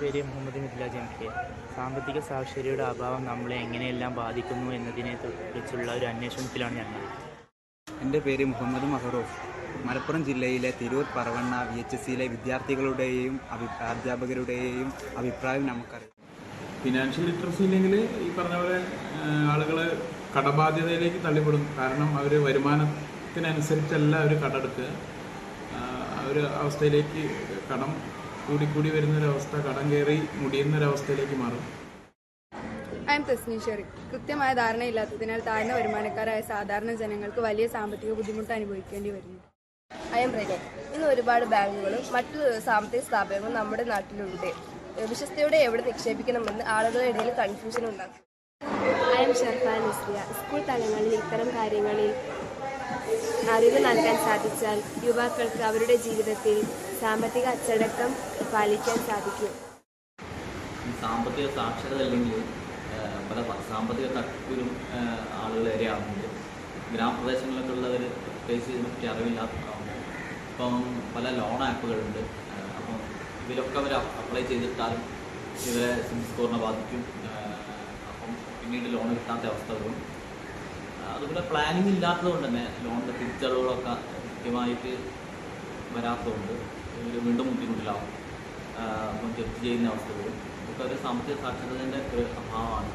പേര് മുഹമ്മദ് മിദ്ലാജ് എം.കെ. സാമ്പത്തിക സാക്ഷരതയുടെ അഭാവം നമ്മളെ എങ്ങനെയെല്ലാം ബാധിക്കുന്നു എന്നതിനെക്കുറിച്ചുള്ള ഒരു അന്വേഷണത്തിലാണ് ഞങ്ങൾ. എൻ്റെ പേര് മുഹമ്മദ് മഹറൂഫ്. മലപ്പുറം ജില്ലയിലെ തിരൂർ പറവണ്ണ VHSയിലെ വിദ്യാർത്ഥികളുടെയും അധ്യാപകരുടെയും അഭിപ്രായം നമുക്കറിയാം. ഫിനാൻഷ്യൽ ലിറ്ററസി ഇല്ലെങ്കിൽ ഈ പറഞ്ഞ പോലെ ആളുകൾ കടബാധ്യതയിലേക്ക് തള്ളിപ്പെടും. കാരണം അവർ വരുമാനത്തിനനുസരിച്ചല്ല അവർ കടമെടുക്കുക. ഒരു അവസ്ഥയിലേക്ക് കടം കൂടിക്കൂടി വരുന്നൊരവസ്ഥ, കടം കയറി മുടിയുന്നൊരവസ്ഥയിലേക്ക് മാറും. I'm Thasni Sherik. കൃത്യമായ ധാരണയില്ലാത്തതിനാൽ താഴ്ന്ന വരുമാനക്കാരായ സാധാരണ ജനങ്ങൾക്ക് വലിയ സാമ്പത്തിക ബുദ്ധിമുട്ട് അനുഭവിക്കേണ്ടി വരുന്നു. I'm Regan. ഇന്ന് ഒരുപാട് ബാങ്കുകളും മറ്റു സാമ്പത്തിക സ്ഥാപനങ്ങളും നമ്മുടെ നാട്ടിലുണ്ട്. വിശ്വസ്തയോടെ എവിടെ നിക്ഷേപിക്കണമെന്ന് ആളുകളുടെ ഇടയിൽ കൺഫ്യൂഷൻ ഉണ്ടാക്കും. I'm Sharfan Nisriya. School തലങ്ങളിൽ ഇത്തരം കാര്യങ്ങളിൽ അറിവ് നൽകാൻ സാധിച്ചാൽ യുവാക്കൾക്ക് അവരുടെ ജീവിതത്തിൽ സാമ്പത്തിക അച്ചടക്കം പാലിക്കാൻ സാധിക്കും. സാമ്പത്തിക സാക്ഷരത അല്ലെങ്കിൽ പല സാമ്പത്തിക തട്ടിപ്പിലും ആളുകൾ ഇരയാവുന്നുണ്ട്. ഗ്രാമപ്രദേശങ്ങളിലൊക്കെ ഉള്ളവർ പ്രത്യേകിച്ച് ഇതിനെപ്പറ്റി അറിവില്ലാത്തതാവുന്നു. ഇപ്പം പല ലോൺ ആപ്പുകളുണ്ട്. അപ്പം ഇതിലൊക്കെ അവർ അപ്ലൈ ചെയ്തിട്ടാലും ഇവരെ സിബിൽ സ്കോറിനെ ബാധിക്കും. അപ്പം പിന്നീട് ലോൺ കിട്ടാത്ത അവസ്ഥ വരും. അതുപോലെ പ്ലാനിങ് ഇല്ലാത്തത് കൊണ്ട് തന്നെ ലോണിൻ്റെ തിരിച്ചടവുകളൊക്കെ കൃത്യമായിട്ട് വരാത്തതുകൊണ്ട് ഇവർ വീണ്ടും ബുദ്ധിമുട്ടിലാവും. അപ്പം ജപ്തി ചെയ്യുന്ന അവസ്ഥ വരും. ഇതൊക്കെ ഒരു സാമ്പത്തിക സാക്ഷരതയുടെ ഒരു അഭാവമാണ്.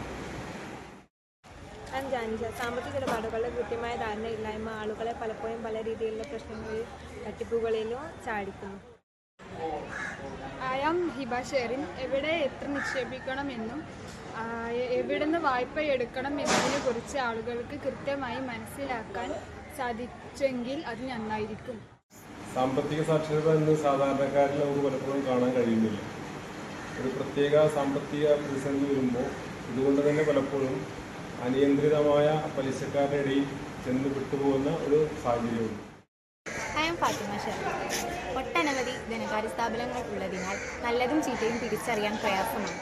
സാമ്പത്തിക ഇടപാടുകളുടെ കൃത്യമായ ധാരണയില്ലായ്മ ആളുകളെ പലപ്പോഴും പല രീതിയിലുള്ള പ്രശ്നങ്ങളിൽ തട്ടിപ്പുകളിലും ചാടിക്കുന്നു. I am Hiba Sherin. എവിടെ എത്ര നിക്ഷേപിക്കണമെന്നും എവിടെ നിന്ന് വായ്പ എടുക്കണം എന്നതിനെ കുറിച്ച് ആളുകൾക്ക് കൃത്യമായി മനസ്സിലാക്കാൻ സാധിച്ചെങ്കിൽ അത് നന്നായിരിക്കും. സാമ്പത്തിക സാക്ഷരത എന്ന് സാധാരണക്കാരിൽ നമുക്ക് പലപ്പോഴും കാണാൻ കഴിയുന്നില്ല. ഒരു പ്രത്യേക സാമ്പത്തിക പ്രതിസന്ധി വരുമ്പോൾ ഇതുകൊണ്ട് തന്നെ പലപ്പോഴും അനിയന്ത്രിതമായ പലിശക്കാരുടെ ഇടയിൽ ചെന്ന് വിട്ടുപോകുന്ന ഒരു സാഹചര്യമുണ്ട്. I am Fathima Sherin. ഒട്ടനവധി ധനകാര്യ സ്ഥാപനങ്ങൾ ഉള്ളതിനാൽ നല്ലതും ചീത്തയും തിരിച്ചറിയാൻ പ്രയാസമാണ്.